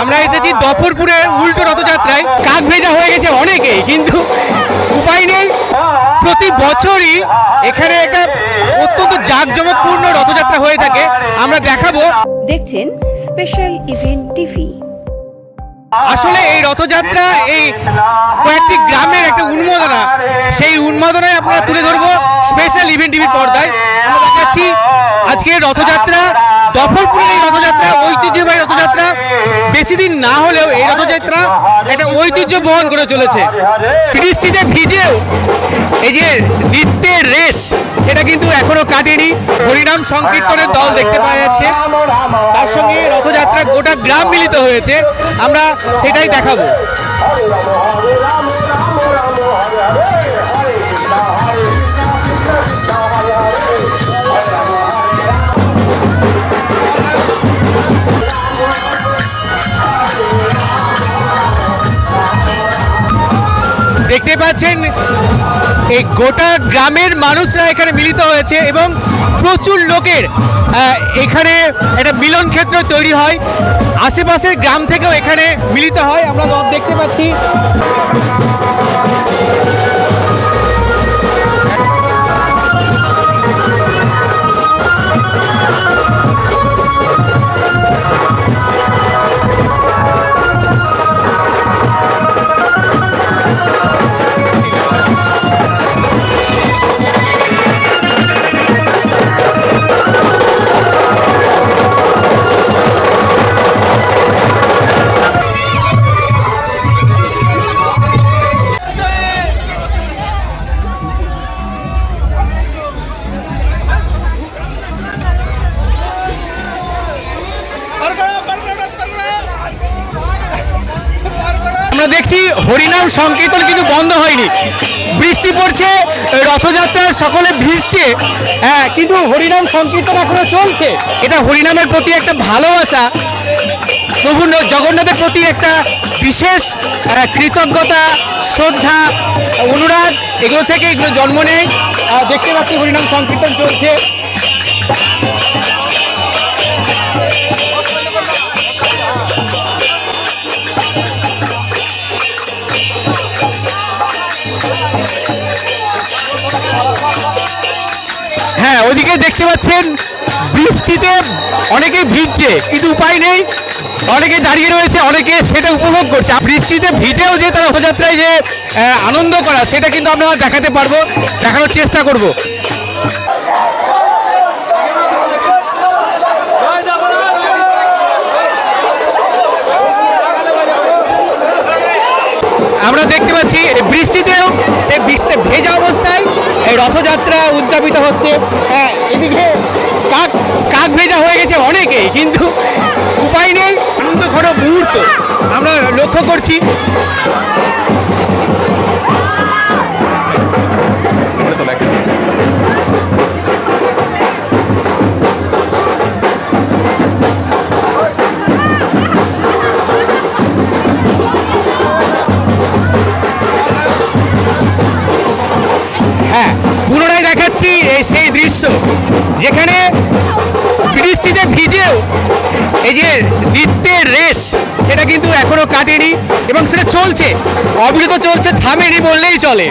আমরা এসেছি দফরপুরের উল্টো রথযাত্রায়। কাক ভেজা হয়ে গেছে অনেকেই, কিন্তু উপায় নেই। প্রতি বছরই এখানে একটা অত্যন্ত জাঁকজমকপূর্ণ রথযাত্রা হয়ে থাকে। আমরা দেখাবো। দেখছেন স্পেশাল ইভেন্ট টিভি। আসলে এই রথযাত্রা এই কয়েকটি গ্রামের একটা উন্মাদনা, সেই উন্মাদনায় আপনারা তুলে ধরবো স্পেশাল ইভেন্ট টিভির পর্দায়। আমরা দেখাচ্ছি আজকের রথযাত্রা, দফরপুরের এই রথযাত্রা, ঐতিহ্যবাহী রথযাত্রা। বেশি দিন না হলেও এই রথযাত্রা একটা ঐতিহ্য বহন করে চলেছে। বৃষ্টিতে ভিজেও এই যে নৃত্যের রেশ, সেটা কিন্তু এখনো কাটেনি। হরিনাম সংকীর্তনের দল দেখতে পাওয়া যাচ্ছে, তার সঙ্গে রথযাত্রা গোটা গ্রাম মিলিত হয়েছে। আমরা সেটাই দেখাবো। দেখতে পাচ্ছেন এই গোটা গ্রামের মানুষরা এখানে মিলিত হয়েছে এবং প্রচুর লোকের এখানে একটা মিলন ক্ষেত্র তৈরি হয়। আশেপাশের গ্রাম থেকেও এখানে মিলিত হয়। আমরা দেখতে পাচ্ছি দেখছি হরিনাম সংকীর্তন কিন্তু বন্ধ হয়নি। বৃষ্টি পড়ছে, রথযাত্রার সকলে ভিজছে, হ্যাঁ, কিন্তু হরিনাম সংকীর্তন এখনো চলছে। এটা হরিনামের প্রতি একটা ভালোবাসা, প্রভু জগন্নাথের প্রতি একটা বিশেষ কৃতজ্ঞতা, শ্রদ্ধা, অনুরাগ, এগুলো থেকে এগুলো জন্ম নেয়। দেখতে পাচ্ছি হরিনাম সংকীর্তন চলছে। হ্যাঁ, ওদিকে দেখতে পাচ্ছেন বৃষ্টিতে অনেকেই ভিজছে, কিন্তু উপায় নেই। অনেকে দাঁড়িয়ে রয়েছে, অনেকে সেটা উপভোগ করছে। বৃষ্টিতে ভিজেও যে তার রথযাত্রায় যে আনন্দ করা, সেটা কিন্তু আমরা দেখাতে পারবো, দেখানোর চেষ্টা করব। আমরা দেখতে পাচ্ছি বৃষ্টিতেও সে বৃষ্টিতে ভেজা অবস্থায় এই রথযাত্রা উদযাপিত হচ্ছে। হ্যাঁ, এদিকে কাক ভেজা হয়ে গেছে অনেকেই, কিন্তু উপায় নেই। আনন্দ ঘন মুহূর্ত আমরা লক্ষ্য করছি। হ্যাঁ, পুনরায় দেখাচ্ছি সেই দৃশ্য যেখানে বৃষ্টিতে ভিজেও এই যে নৃত্যের রেশ, সেটা কিন্তু এখনো কাটেনি এবং সেটা চলছে, অবিরত চলছে, থামেনি বললেই চলে।